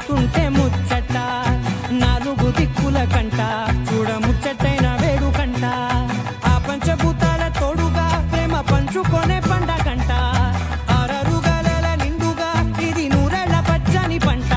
పడుతుంటే ముచ్చట నాలుగు దిక్కుల కంట చూడ ముచ్చటైన వేడుకంట ఆ పంచభూతాల తోడుగా ప్రేమ పంచుకొనే పండగంట ఆరరుగల నిండుగా ఇది నూరెళ్ళ పచ్చని పంట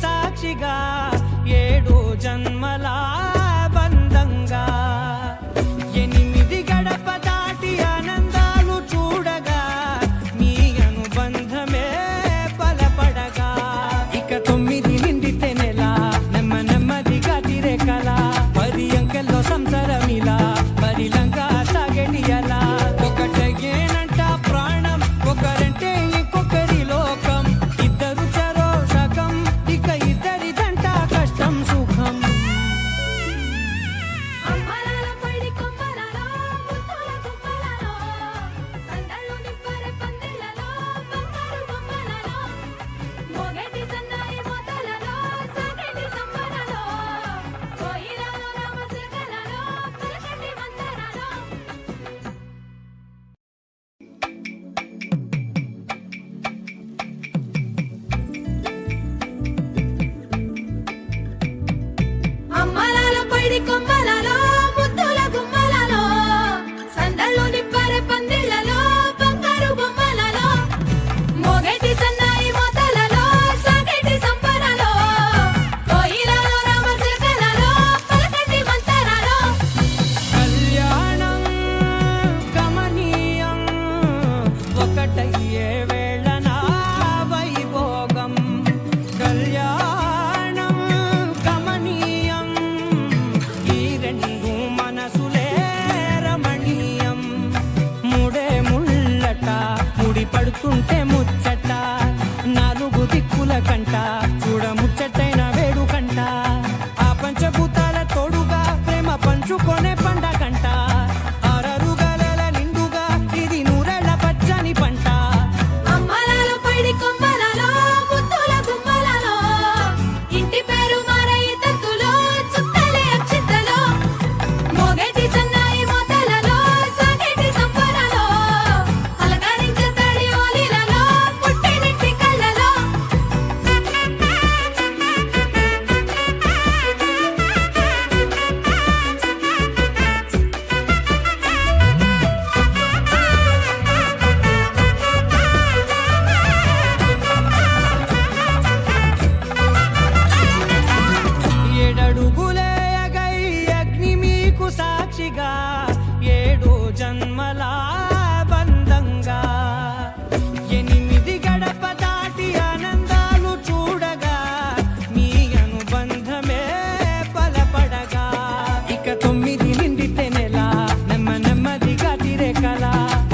సాక్షిగా 7 జన్మల బంధంగా 8 గడప దాటి ఆనందాలు చూడగా మీ అనుబంధమే బలపడగా ఇక 9 నిండితే నెల నెమ్మదిగా తిరే కల 10 అంకెల్లో సంసారమిలా పరిలంగా సాగేటియలా ఒకటేనంట ప్రాణం ఒకరంటే ఇంకొకరి లోకం ఇద్దరు చరో సగం ఇద్దరిదంట కష్టం సుఖం కొమ్మలలో ముద్దుల గుమ్మలలో సందళ్ళు నిప్పరె పందిళ్లలో బంగారు బొమ్మలలో మోగేటి సన్నాయి మోతలలో సాగేటి సంబరాలో కోయిలలో రామచిలకలలో పలకటి మంతరాలో కళ్యాణం గమనీయం ఒకటయ్యే వేళన వైభోగం కళ్యాణం గమనీయం ఈ రెండు మనసులే రమణీయం ముడే ముళ్ళట ముడి పడుతుంటే ముచ్చట నాలుగు దిక్కుల కంట చూడ ముచ్చటైన వేడుకంట ఆ పంచభూతాల తోడుగా ప్రేమ పంచుకొనే పండగంట ఆరరుగల నిండుగా ఇది నూరెళ్ళ పచ్చని పంట అమ్మలాల పైడి కొమ్మలలో ముద్దుల గుమ్మలలో ఇంటి పేరు మారయి తత్తులో చుట్టలే అక్షింతలో మోగేటి సన్నాయి మోతలలో సాగేటి సంబరాలో అలకరించే తడి ఓలిలలో పుట్టినింటి కళ్ళలో ఏడడుగులే అగ్ని మీకు సాక్షిగా 7 జన్మల బంధంగా 8 గడప దాటి ఆనందాలు చూడగా మీ అనుబంధమే బలపడగా ఇక 9 నిండితే నెల నెమ్మదిగా తిరే కల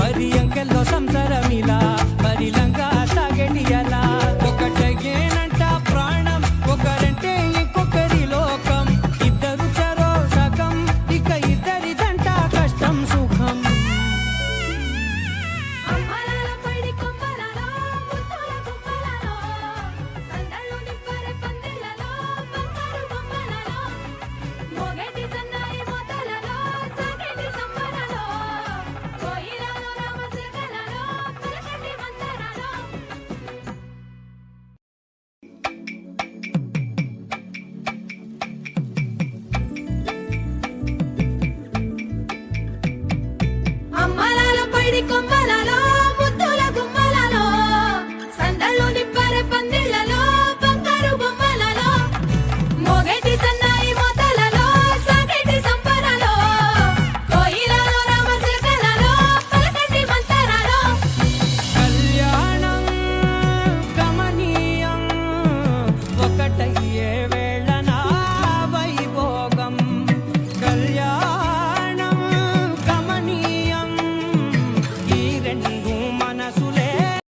10 అంకెల్లో సంసారమిలా పరిలంగా సాగేటియలా ఒకటేనంట ప్రాణం ఒకరంటే ఇంకొకరి లోకం ఇద్దరు చరో సగం ఇక ఇద్దరిదంట కష్టం సుఖం అమ్మలాల పైడి కొమ్మలలో ముద్దుల గుమ్మలలో సందళ్ళు నిప్పరె పందిళ్లలో బంగారు బొమ్మలలో మోగేటి సన్నాయి మోతలలో సాగేటి సంబరాలో కోయిలలో రామచిలకలలో పలకటి మంతరాలో అమ్మలాల పైడి కొమ్మ